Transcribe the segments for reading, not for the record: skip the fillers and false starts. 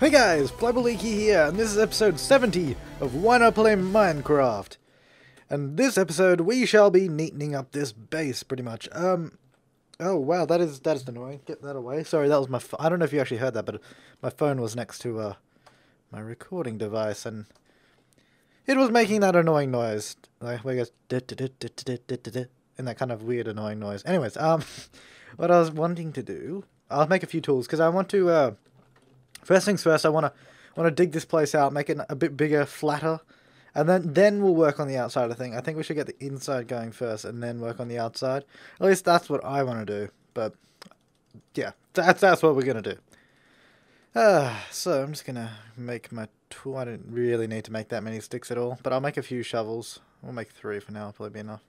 Hey guys, Flabaliki here, and this is episode 70 of Why Not Play Minecraft. And this episode, we shall be neatening up this base, pretty much. Oh wow, that is annoying. Get that away. Sorry, that was my I don't know if you actually heard that, but my phone was next to my recording device, and it was making that annoying noise. Like, where it goes, and that kind of weird annoying noise. Anyways, what I was wanting to do, I'll make a few tools, because I want to, first things first, I want to dig this place out, make it a bit bigger, flatter, and then we'll work on the outside of the thing. I think we should get the inside going first, and then work on the outside. At least that's what I want to do. But yeah, that's what we're gonna do. So I'm just gonna make my tool. I don't really need to make that many sticks at all, but I'll make a few shovels. We'll make 3 for now. Probably be enough.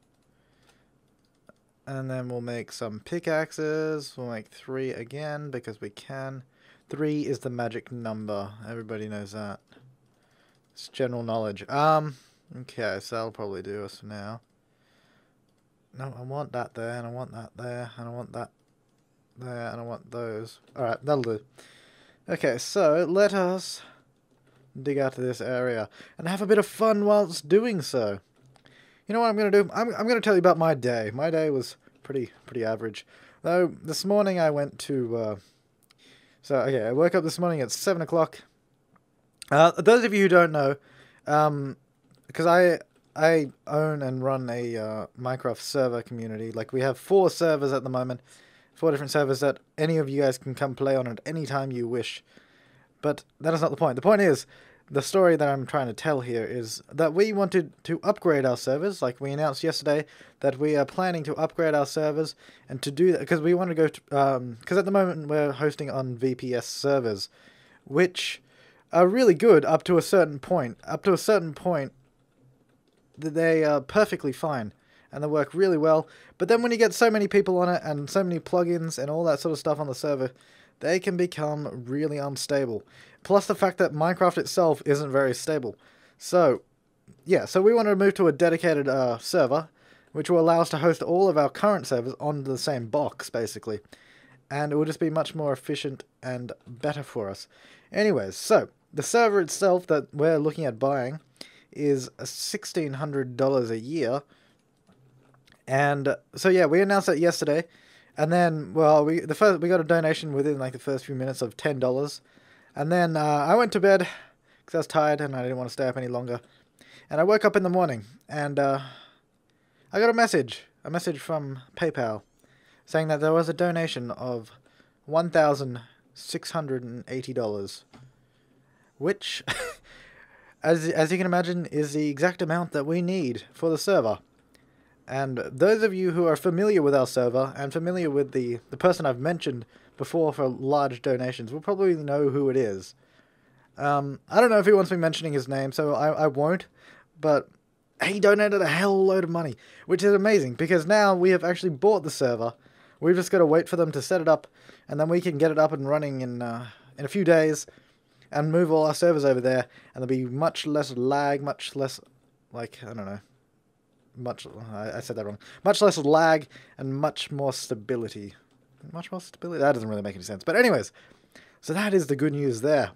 And then we'll make some pickaxes. We'll make 3 again because we can. 3 is the magic number. Everybody knows that. It's general knowledge. Okay, so that'll probably do us for now. No, I want that there, and I want that there, and I want that there, and I want those. Alright, that'll do. Okay, so let us dig out to this area and have a bit of fun whilst doing so. You know what I'm going to do? I'm going to tell you about my day. My day was pretty average. Though, this morning I went to... So, okay, I woke up this morning at 7 o'clock. Those of you who don't know, because I own and run a Minecraft server community. Like, we have 4 servers at the moment. 4 different servers that any of you guys can come play on at any time you wish. But that is not the point. The point is, the story that I'm trying to tell here is that we wanted to upgrade our servers. Like we announced yesterday that we are planning to upgrade our servers, and to do that because we want to go to because at the moment we're hosting on VPS servers, which are really good up to a certain point. Up to a certain point, they are perfectly fine and they work really well. But then when you get so many people on it and so many plugins and all that sort of stuff on the server, they can become really unstable. Plus the fact that Minecraft itself isn't very stable. So, yeah, so we want to move to a dedicated server, which will allow us to host all of our current servers on the same box, basically. And it will just be much more efficient and better for us. Anyways, so, the server itself that we're looking at buying is $1,600 a year. And, so yeah, we announced that yesterday. And then, well, we got a donation within like the first few minutes of $10, and then I went to bed because I was tired and I didn't want to stay up any longer. And I woke up in the morning and I got a message from PayPal, saying that there was a donation of $1,680, which, as you can imagine, is the exact amount that we need for the server. And those of you who are familiar with our server, and familiar with the person I've mentioned before for large donations, will probably know who it is. I don't know if he wants me mentioning his name, so I won't, but he donated a hell load of money, which is amazing, because now we have actually bought the server. We've just got to wait for them to set it up, and then we can get it up and running in a few days, and move all our servers over there, and there'll be much less lag, much less, like, I don't know. I said that wrong. Much less lag and much more stability. Much more stability? That doesn't really make any sense. But anyways, so that is the good news there.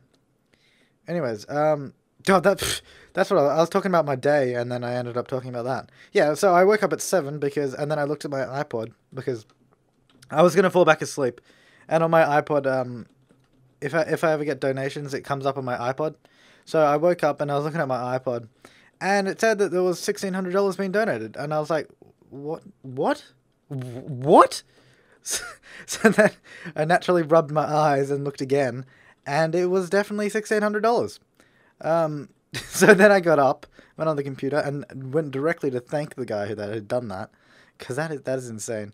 Anyways, God, that's what I was talking about my day, and then I ended up talking about that. Yeah, so I woke up at 7 and then I looked at my iPod because I was gonna fall back asleep, and on my iPod, if I ever get donations, it comes up on my iPod. So I woke up and I was looking at my iPod. And it said that there was $1,600 being donated. And I was like, what? So then I naturally rubbed my eyes and looked again. And it was definitely $1,600. So then I got up, went on the computer, and went directly to thank the guy that had done that. Because that is insane.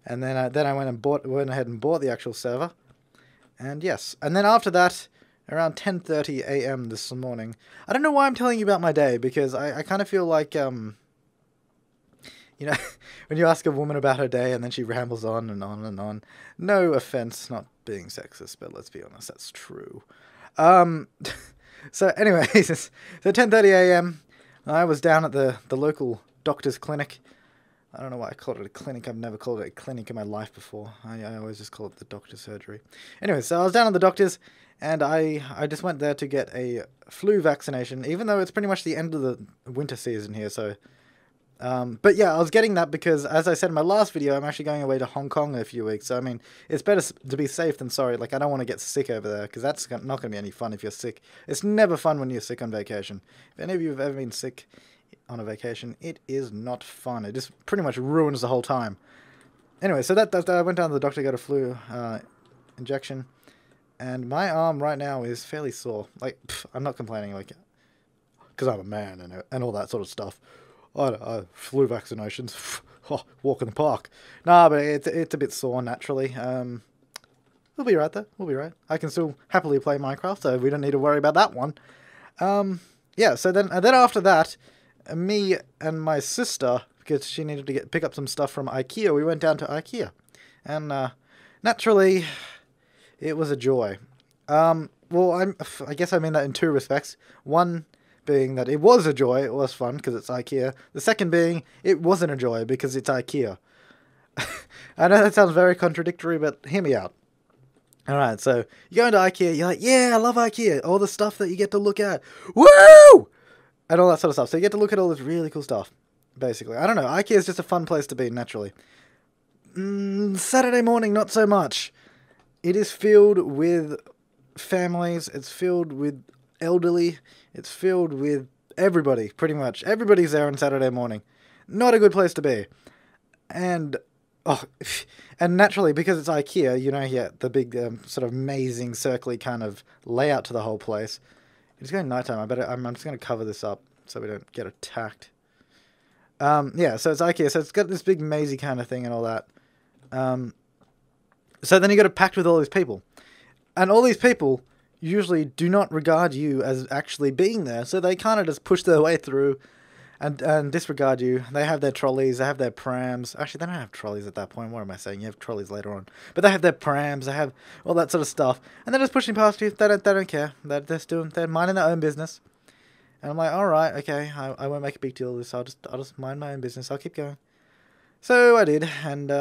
And then I went ahead and bought the actual server. And yes. And then after that, around 10:30 a.m. this morning. I don't know why I'm telling you about my day, because I kind of feel like, you know, when you ask a woman about her day and then she rambles on and on and on. No offense, not being sexist, but let's be honest, that's true. So anyways, so 10:30 a.m. I was down at the local doctor's clinic. I don't know why I called it a clinic. I've never called it a clinic in my life before. I always just call it the doctor's surgery. Anyway, so I was down at the doctor's, and I just went there to get a flu vaccination, even though it's pretty much the end of the winter season here, so... but yeah, I was getting that because, as I said in my last video, I'm actually going away to Hong Kong in a few weeks. So, I mean, it's better to be safe than sorry. Like, I don't want to get sick over there, because that's not going to be any fun if you're sick. It's never fun when you're sick on vacation. If any of you have ever been sick on a vacation, it is not fun. It just pretty much ruins the whole time. Anyway, so I went down to the doctor, got a flu injection, and my arm right now is fairly sore. Like, I'm not complaining, like, because I'm a man and all that sort of stuff. Flu vaccinations, walk in the park. Nah, but it's a bit sore naturally. We'll be right there. We'll be right. I can still happily play Minecraft, so we don't need to worry about that one. Yeah. So then after that, me and my sister, because she needed to pick up some stuff from IKEA, we went down to IKEA, and naturally, it was a joy. Well, I guess I mean that in two respects. One being that it was a joy, it was fun because it's IKEA. The second being, it wasn't a joy because it's IKEA. I know that sounds very contradictory, but hear me out. Alright, so you go into IKEA, you're like, yeah, I love IKEA. All the stuff that you get to look at. Woo! And all that sort of stuff. So you get to look at all this really cool stuff, basically. I don't know, IKEA is just a fun place to be, naturally. Saturday morning, not so much. It is filled with families, it's filled with elderly, it's filled with everybody, pretty much. Everybody's there on Saturday morning. Not a good place to be. And, and naturally, because it's IKEA, you know, yeah, the big sort of amazing circly kind of layout to the whole place. It's going nighttime. I'm just going to cover this up so we don't get attacked. Yeah, so it's IKEA, so it's got this big mazy kind of thing and all that. So then you got it packed with all these people. And all these people usually do not regard you as actually being there, so they kind of just push their way through and disregard you. They have their trolleys, they have their prams. Actually, they don't have trolleys at that point. What am I saying? You have trolleys later on. But they have their prams, they have all that sort of stuff. And they're just pushing past you. They don't care. They're minding their own business. And I'm like, alright, okay, I won't make a big deal of this. I'll just mind my own business. I'll keep going. So I did, and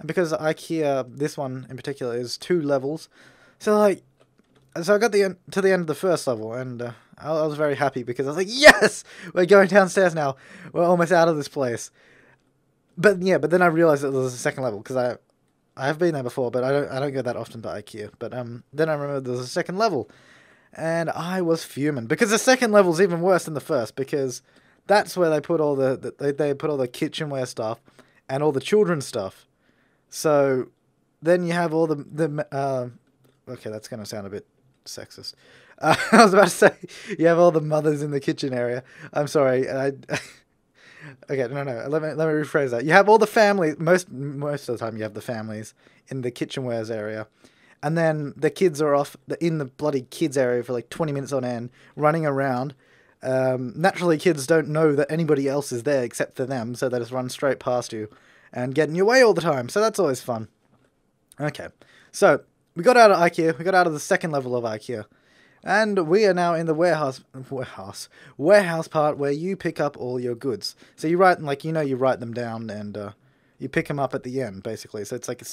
because IKEA, this one in particular, is 2 levels, so like, so I got to the end of the first level, and I was very happy because I was like, yes, we're going downstairs now. We're almost out of this place. But yeah, but then I realized that there was a second level because I have been there before, but I don't go that often to IKEA. But then I remembered there was a second level, and I was fuming because the second level is even worse than the first because that's where they put all they put all the kitchenware stuff and all the children's stuff. So then you have all the okay, that's going to sound a bit sexist. I was about to say you have all the mothers in the kitchen area. I'm sorry. Okay, no. Let me rephrase that. You have all the families. Most of the time, you have the families in the kitchenwares area, and then the kids are off in the bloody kids area for like 20 minutes on end, running around. Naturally, kids don't know that anybody else is there except for them, so they just run straight past you and get in your way all the time. So that's always fun. Okay, so we got out of IKEA. We got out of the second level of IKEA. And we are now in the warehouse part where you pick up all your goods. So you write, like, you write them down and you pick them up at the end, basically. So it's like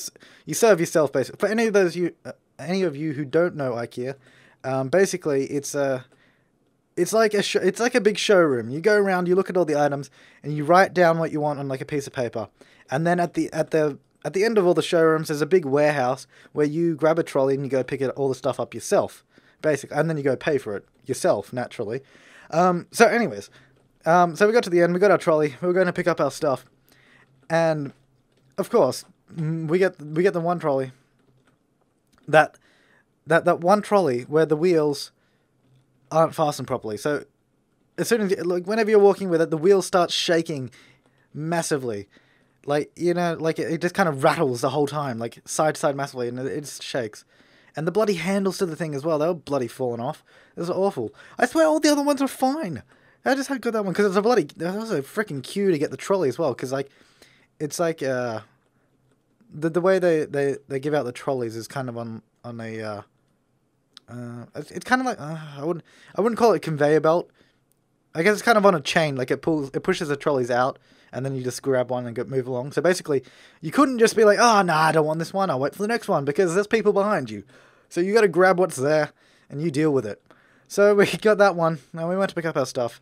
you serve yourself, basically. For any of you who don't know IKEA, basically it's like a big showroom. You go around, you look at all the items, and you write down what you want on like a piece of paper. And then at the end of all the showrooms, there's a big warehouse where you grab a trolley and you go pick all the stuff up yourself. Basically, and then you go pay for it yourself, naturally. So anyways, so we got to the end, we got our trolley, we were going to pick up our stuff, and of course, we get the one trolley, that one trolley where the wheels aren't fastened properly. So as soon as whenever you're walking with it, the wheel starts shaking massively. Like, like it just kind of rattles the whole time, like side to side massively, and it just shakes. And the bloody handles to the thing as well, they were bloody falling off. It was awful. I swear all the other ones were fine. I just had got that one, because there was a freaking queue to get the trolley as well, because like, it's like, the way they give out the trolleys is kind of on a, it's kind of like, I wouldn't call it a conveyor belt. I guess it's kind of on a chain, like it pushes the trolleys out, and then you just grab one and move along. So basically, you couldn't just be like, oh, nah, I don't want this one, I'll wait for the next one, because there's people behind you. So you got to grab what's there, and you deal with it. So we got that one, and we went to pick up our stuff.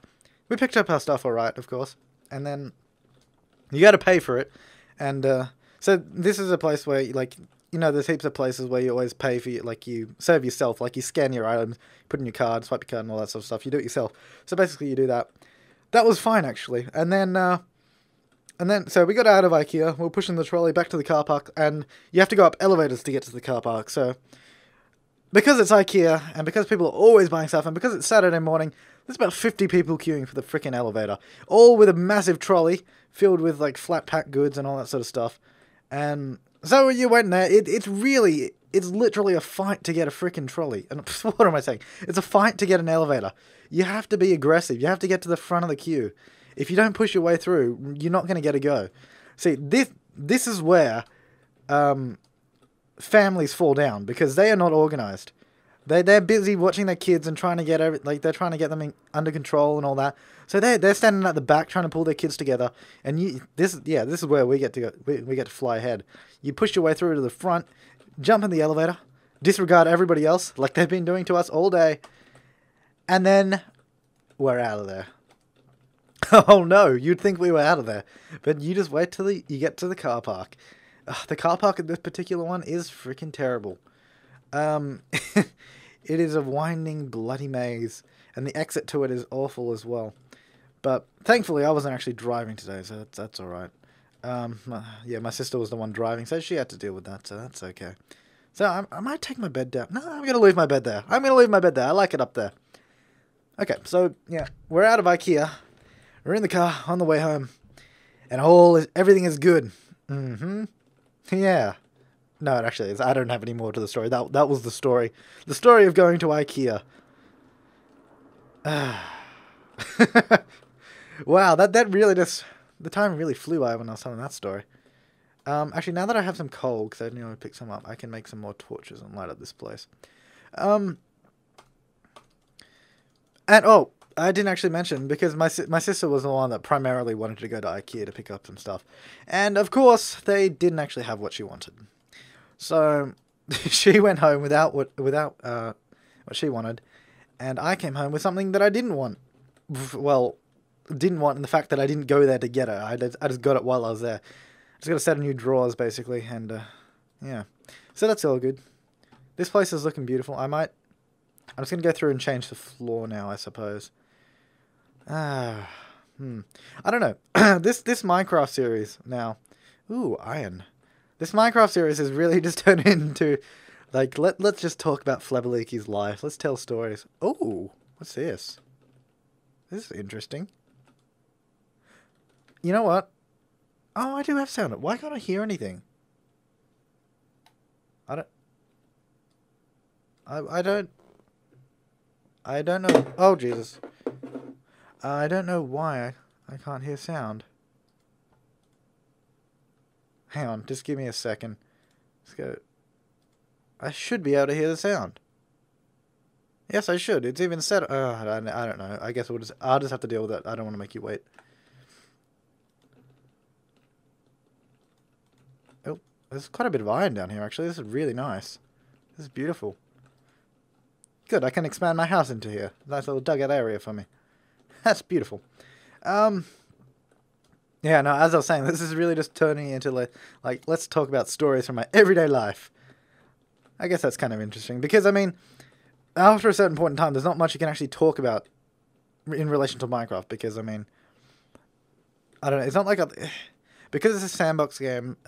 We picked up our stuff alright, of course, and then you got to pay for it. And so this is a place where, like, you know, there's heaps of places where you always pay for, like, you serve yourself, like, you scan your items, put in your card, swipe your card, and all that sort of stuff. You do it yourself. So basically, you do that. That was fine, actually. And then, so we got out of IKEA, we were pushing the trolley back to the car park, and you have to go up elevators to get to the car park. So, because it's IKEA, and because people are always buying stuff, and because it's Saturday morning, there's about 50 people queuing for the frickin' elevator. All with a massive trolley filled with, like, flat pack goods and all that sort of stuff. And so you went there. It's literally a fight to get a frickin' trolley. And what am I saying? It's a fight to get an elevator. You have to be aggressive. You have to get to the front of the queue. If you don't push your way through, you're not going to get a go. See, this is where families fall down, because they are not organized. They're busy watching their kids and trying to get they're trying to get them under control and all that. So they're standing at the back trying to pull their kids together. And this is where we get to go. We get to fly ahead. You push your way through to the front, jump in the elevator, disregard everybody else like they've been doing to us all day, and then we're out of there. Oh no, you'd think we were out of there, but you just wait till you get to the car park. The car park at this particular one is freaking terrible. It is a winding, bloody maze, and the exit to it is awful as well. But thankfully, I wasn't actually driving today, so that's all right. Yeah, my sister was the one driving, so she had to deal with that, so that's okay. So I might take my bed down. No, I'm going to leave my bed there. I'm going to leave my bed there. I like it up there. Okay, so, yeah, we're out of IKEA. We're in the car on the way home, and everything is good. Mm-hmm. Yeah. No, it actually is. I don't have any more to the story. That was the story. The story of going to IKEA. Wow, that really just... The time really flew by when I was telling that story. Actually, now that I have some coal, because I nearly picked some up, I can make some more torches and light up this place. And, oh, I didn't actually mention, because my sister was the one that primarily wanted to go to IKEA to pick up some stuff. And, of course, they didn't actually have what she wanted. So, she went home without what she wanted, and I came home with something that I didn't want. Well, didn't want in the fact that I didn't go there to get it. I just got it while I was there. I just got a set of new drawers, basically, and, yeah. So that's all good. This place is looking beautiful. I'm just going to go through and change the floor now, I suppose. I don't know. This Minecraft series now. Ooh, iron. This Minecraft series has really just turned into, like, let's just talk about Flabaliki's life. Let's tell stories. Oh, what's this? This is interesting. You know what? Oh, I do have sound. Why can't I hear anything? I don't know. Oh, Jesus. I don't know why I can't hear sound. Hang on, just give me a second. Let's go. I should be able to hear the sound. Yes, I should. It's even set. I don't know. I guess I'll just have to deal with it. I don't want to make you wait. Oh, there's quite a bit of iron down here, actually. This is really nice. This is beautiful. Good, I can expand my house into here. Nice little dugout area for me. That's beautiful. Yeah, no, as I was saying, this is really just turning into, like, let's talk about stories from my everyday life. I guess that's kind of interesting, because, I mean, after a certain point in time, there's not much you can actually talk about in relation to Minecraft, because, I mean, I don't know, it's not like because it's a sandbox game,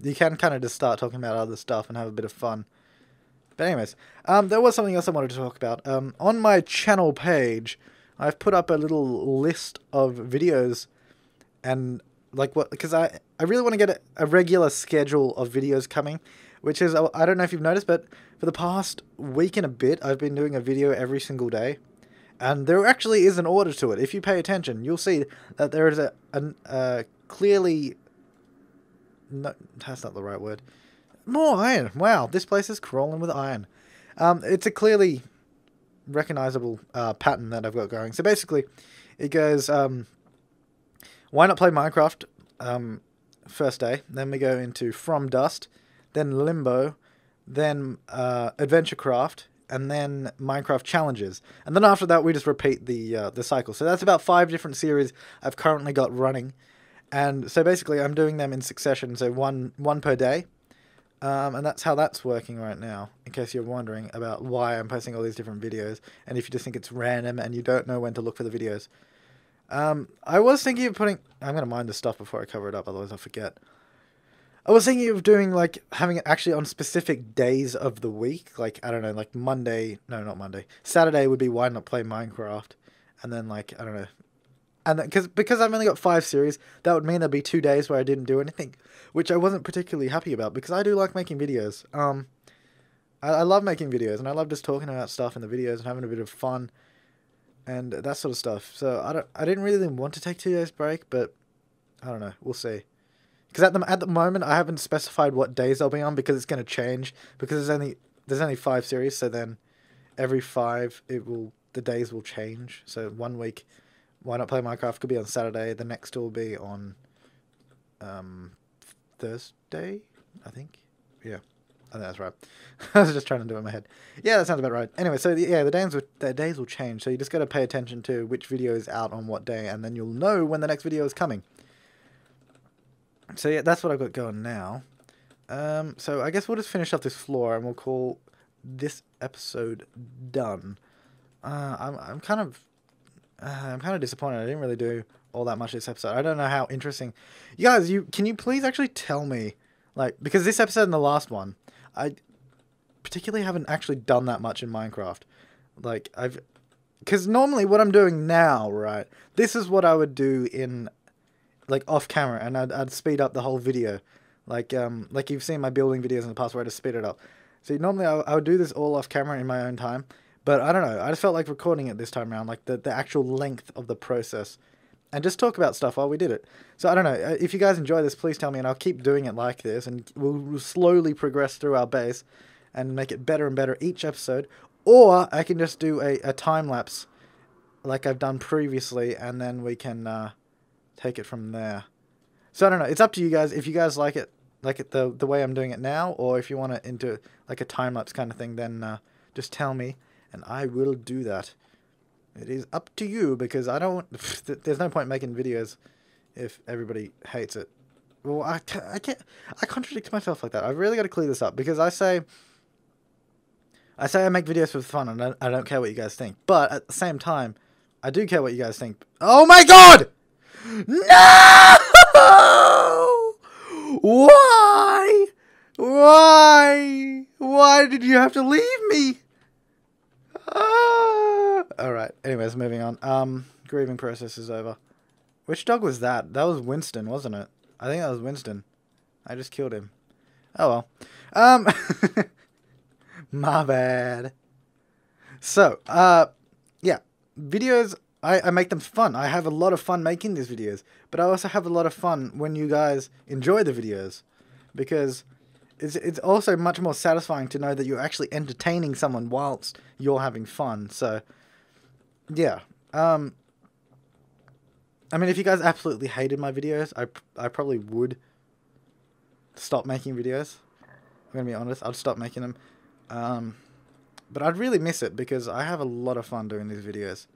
you can kind of just start talking about other stuff and have a bit of fun. But anyways, there was something else I wanted to talk about. On my channel page, I've put up a little list of videos, and like because I really want to get a regular schedule of videos coming, which is, I don't know if you've noticed, but for the past week and a bit, I've been doing a video every single day, and there actually is an order to it. If you pay attention, you'll see that there is a clearly, no, that's not the right word. More iron. Wow, this place is crawling with iron. It's a clearly recognizable pattern that I've got going. So basically, it goes Why Not Play Minecraft, first day. Then we go into From Dust, then Limbo, then Adventurecraft, and then Minecraft Challenges. And then after that, we just repeat the cycle. So that's about 5 different series I've currently got running. And so basically, I'm doing them in succession, so one per day. And that's how that's working right now, in case you're wondering about why I'm posting all these different videos, and if you just think it's random and you don't know when to look for the videos. I was thinking of putting... I'm going to mind this stuff before I cover it up, otherwise I'll forget. I was thinking of doing, like, having it actually on specific days of the week. Like, I don't know, like Monday... No, not Monday. Saturday would be Why Not Play Minecraft. And then, like, I don't know. And then, because I've only got 5 series, that would mean there'd be 2 days where I didn't do anything, which I wasn't particularly happy about, because I do like making videos. I love making videos, and I love just talking about stuff in the videos and having a bit of fun and that sort of stuff. So I didn't really want to take 2 days break, but I don't know, we'll see. Because at the moment I haven't specified what days I'll be on, because it's going to change, because there's only 5 series, so then every 5 the days will change. So one week Why Not Play Minecraft could be on Saturday, the next will be on Thursday, I think. Yeah, I think that's right. I was just trying to do it in my head. Yeah, that sounds about right. Anyway, so yeah, the days will change, so you just got to pay attention to which video is out on what day, and then you'll know when the next video is coming. So yeah, that's what I've got going now. So I guess we'll just finish up this floor, and we'll call this episode done. I'm kind of disappointed. I didn't really do all that much this episode. I don't know how interesting. You guys, can you please actually tell me, like, because this episode and the last one, I particularly haven't actually done that much in Minecraft. Like, because normally what I'm doing now, right, this is what I would do in, like, off camera, and I'd speed up the whole video. Like you've seen my building videos in the past where I just speed it up. So normally I would do this all off camera in my own time. But I don't know, I just felt like recording it this time around, like the actual length of the process, and just talk about stuff while we did it. So I don't know, if you guys enjoy this, please tell me, and I'll keep doing it like this, and we'll slowly progress through our base, and make it better and better each episode. Or I can just do a time-lapse, like I've done previously, and then we can take it from there. So I don't know, it's up to you guys. If you guys like it the way I'm doing it now, or if you want it into like a time-lapse kind of thing, then just tell me, and I will do that. It is up to you, because I don't... There's no point making videos if everybody hates it. Well, I contradict myself like that. I've really got to clear this up, because I say I make videos for fun, and I don't care what you guys think. But at the same time, I do care what you guys think. Oh my god! No! Why? Why did you have to leave me? Alright, anyways, moving on. Grieving process is over. Which dog was that? That was Winston, wasn't it? I think that was Winston. I just killed him. Oh well. My bad. So, yeah. Videos, I make them fun. I have a lot of fun making these videos. But I also have a lot of fun when you guys enjoy the videos. Because it's also much more satisfying to know that you're actually entertaining someone whilst you're having fun. So, yeah. I mean, if you guys absolutely hated my videos, I probably would stop making videos. I'm going to be honest. I'd stop making them. But I'd really miss it, because I have a lot of fun doing these videos.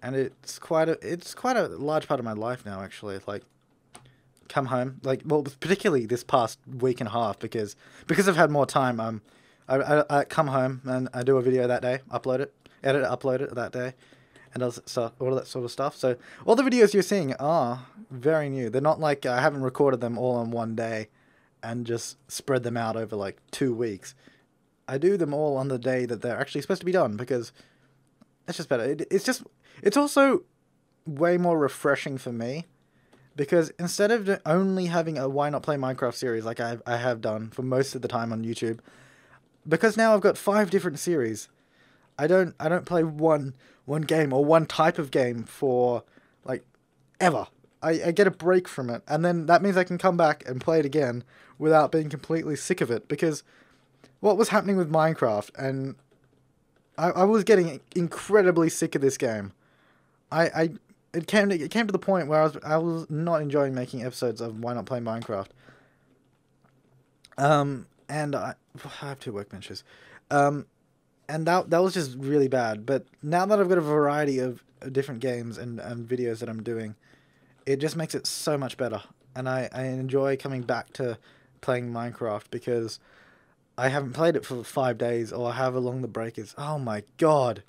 And it's quite a large part of my life now, actually. Like, come home, like, well, particularly this past week and a half, because I've had more time. I come home and I do a video that day, upload it, edit it, upload it that day, and all that sort of stuff. So all the videos you're seeing are very new. They're not like I haven't recorded them all in one day and just spread them out over like 2 weeks. I do them all on the day that they're actually supposed to be done, because it's just better. It's also way more refreshing for me, because instead of only having a Why Not Play Minecraft series like I have done for most of the time on YouTube, because now I've got 5 different series, I don't play one game or one type of game for like ever. I get a break from it, and then that means I can come back and play it again without being completely sick of it, because what was happening with Minecraft, and I was getting incredibly sick of this game. I it came to the point where I was not enjoying making episodes of Why Not Play Minecraft. And I have 2 workbenches. And that was just really bad. But now that I've got a variety of different games and videos that I'm doing, it just makes it so much better. And I enjoy coming back to playing Minecraft because I haven't played it for 5 days, or however long the break is. Oh my god.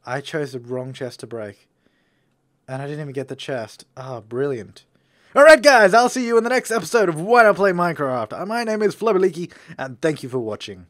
I chose the wrong chest to break. And I didn't even get the chest. Ah, brilliant. Alright guys, I'll see you in the next episode of Why Not Play Minecraft. My name is Flabaliki, and thank you for watching.